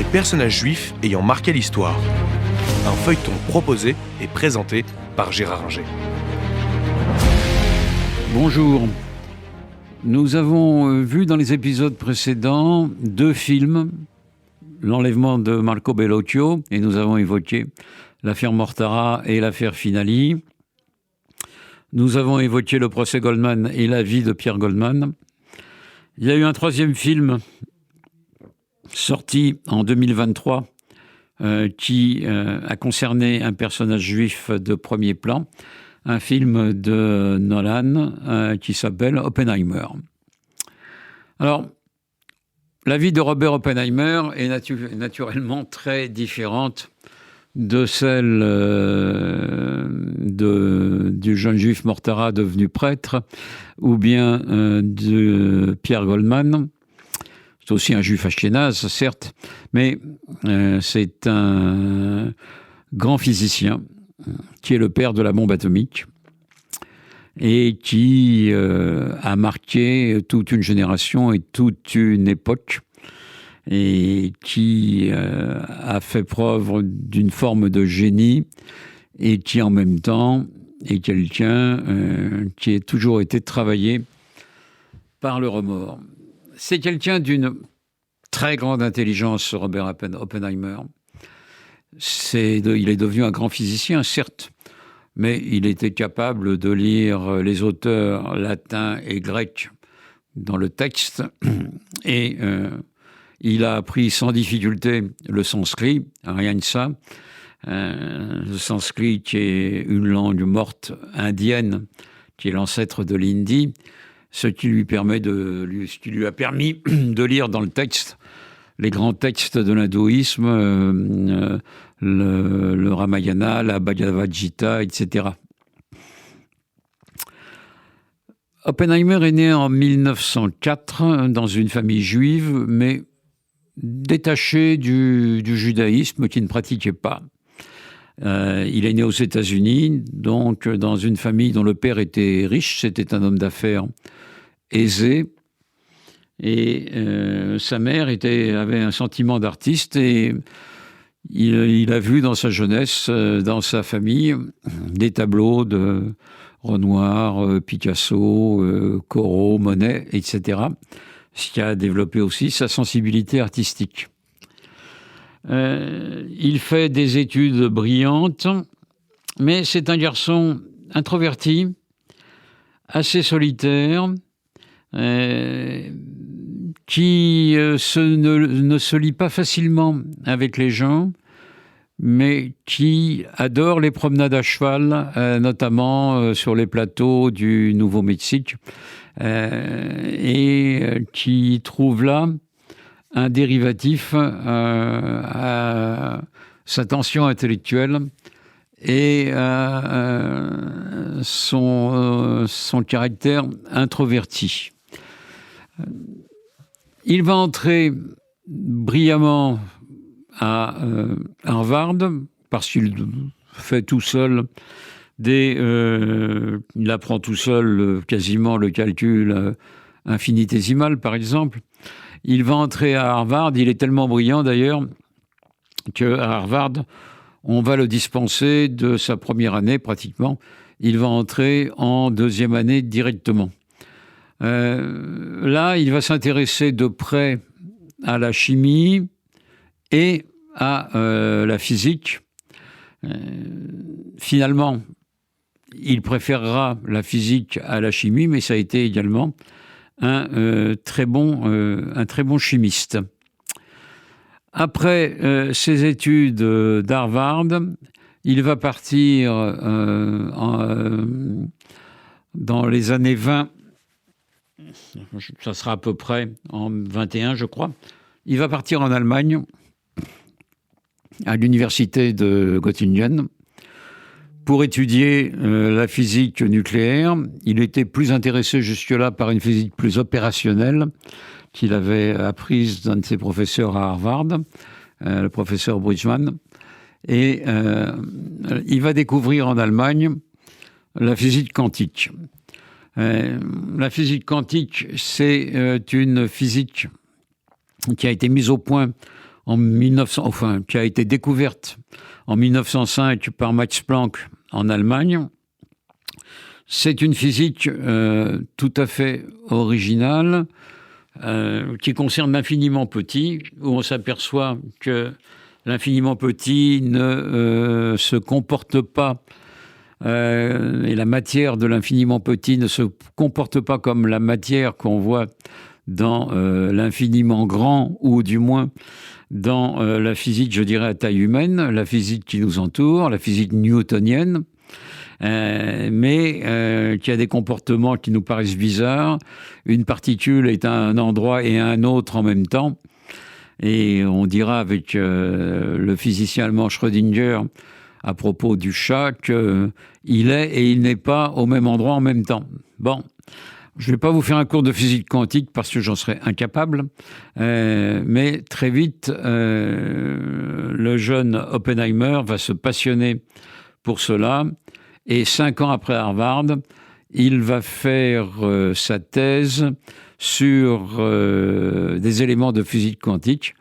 les personnages juifs ayant marqué l'histoire. Un feuilleton proposé et présenté par Gérard Inger. Bonjour. Nous avons vu dans les épisodes précédents 2 films, l'enlèvement de Marco Bellocchio, et nous avons évoqué l'affaire Mortara et l'affaire Finali. Nous avons évoqué le procès Goldman et la vie de Pierre Goldman. Il y a eu un 3e film sorti en 2023 qui a concerné un personnage juif de premier plan, un film de Nolan qui s'appelle Oppenheimer. Alors, la vie de Robert Oppenheimer est naturellement très différente de celle du jeune juif Mortara devenu prêtre, ou bien de Pierre Goldman. C'est aussi un juif ashkénaze, certes, mais c'est un grand physicien qui est le père de la bombe atomique et qui a marqué toute une génération et toute une époque, et qui a fait preuve d'une forme de génie, et qui en même temps est quelqu'un qui a toujours été travaillé par le remords. C'est quelqu'un d'une très grande intelligence, Robert Oppenheimer. Il est devenu un grand physicien, certes, mais il était capable de lire les auteurs latins et grecs dans le texte, et il a appris sans difficulté le sanskrit, rien que ça. Le sanskrit qui est une langue morte indienne, qui est l'ancêtre de l'hindi, ce qui lui a permis de lire dans le texte les grands textes de l'hindouisme, le Ramayana, la Bhagavad Gita, etc. Oppenheimer est né en 1904 dans une famille juive, mais détaché du judaïsme, qui ne pratiquait pas. Il est né aux États-Unis, donc dans une famille dont le père était riche, c'était un homme d'affaires aisé, et sa mère avait un sentiment d'artiste, et il a vu dans sa jeunesse, dans sa famille, des tableaux de Renoir, Picasso, Corot, Monet, etc., ce qui a développé aussi sa sensibilité artistique. Il fait des études brillantes, mais c'est un garçon introverti, assez solitaire, qui ne se lie pas facilement avec les gens, mais qui adore les promenades à cheval, notamment sur les plateaux du Nouveau-Mexique, et qui trouve là un dérivatif à sa tension intellectuelle et à son caractère introverti. Il va entrer brillamment à Harvard, parce qu'il fait tout seul il apprend tout seul quasiment le calcul infinitésimal, par exemple. Il va entrer à Harvard, il est tellement brillant d'ailleurs qu'à Harvard, on va le dispenser de sa première année pratiquement. Il va entrer en 2e année directement. Là, il va s'intéresser de près à la chimie et à la physique. Finalement, il préférera la physique à la chimie, mais ça a été également un très bon chimiste. Après ses études d'Harvard, il va partir dans les années 20, ça sera à peu près en 21, je crois. Il va partir en Allemagne, à l'université de Göttingen, pour étudier la physique nucléaire. Il était plus intéressé jusque-là par une physique plus opérationnelle qu'il avait apprise d'un de ses professeurs à Harvard, le professeur Bridgman. Et il va découvrir en Allemagne la physique quantique. La physique quantique, c'est une physique qui a été mise au point qui a été découverte en 1905 par Max Planck en Allemagne. C'est une physique tout à fait originale qui concerne l'infiniment petit, où on s'aperçoit que l'infiniment petit ne se comporte pas, et la matière de l'infiniment petit ne se comporte pas comme la matière qu'on voit dans l'infiniment grand, ou du moins dans la physique, je dirais, à taille humaine, la physique qui nous entoure, la physique newtonienne, mais qui a des comportements qui nous paraissent bizarres. Une particule est à un endroit et à un autre en même temps. Et on dira avec le physicien allemand Schrödinger, à propos du chat, qu'il est et il n'est pas au même endroit en même temps. Bon, je ne vais pas vous faire un cours de physique quantique parce que j'en serais incapable, mais très vite, le jeune Oppenheimer va se passionner pour cela, et 5 ans après Harvard, il va faire sa thèse sur des éléments de physique quantique.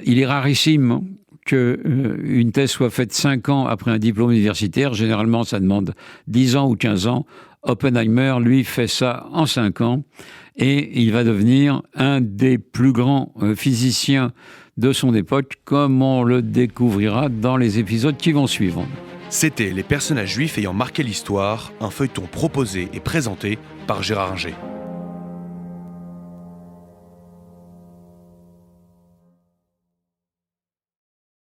Il est rarissime qu'une thèse soit faite 5 ans après un diplôme universitaire. Généralement, ça demande 10 ans ou 15 ans. Oppenheimer, lui, fait ça en 5 ans et il va devenir un des plus grands physiciens de son époque, comme on le découvrira dans les épisodes qui vont suivre. C'était Les personnages juifs ayant marqué l'histoire, un feuilleton proposé et présenté par Gérard Inger.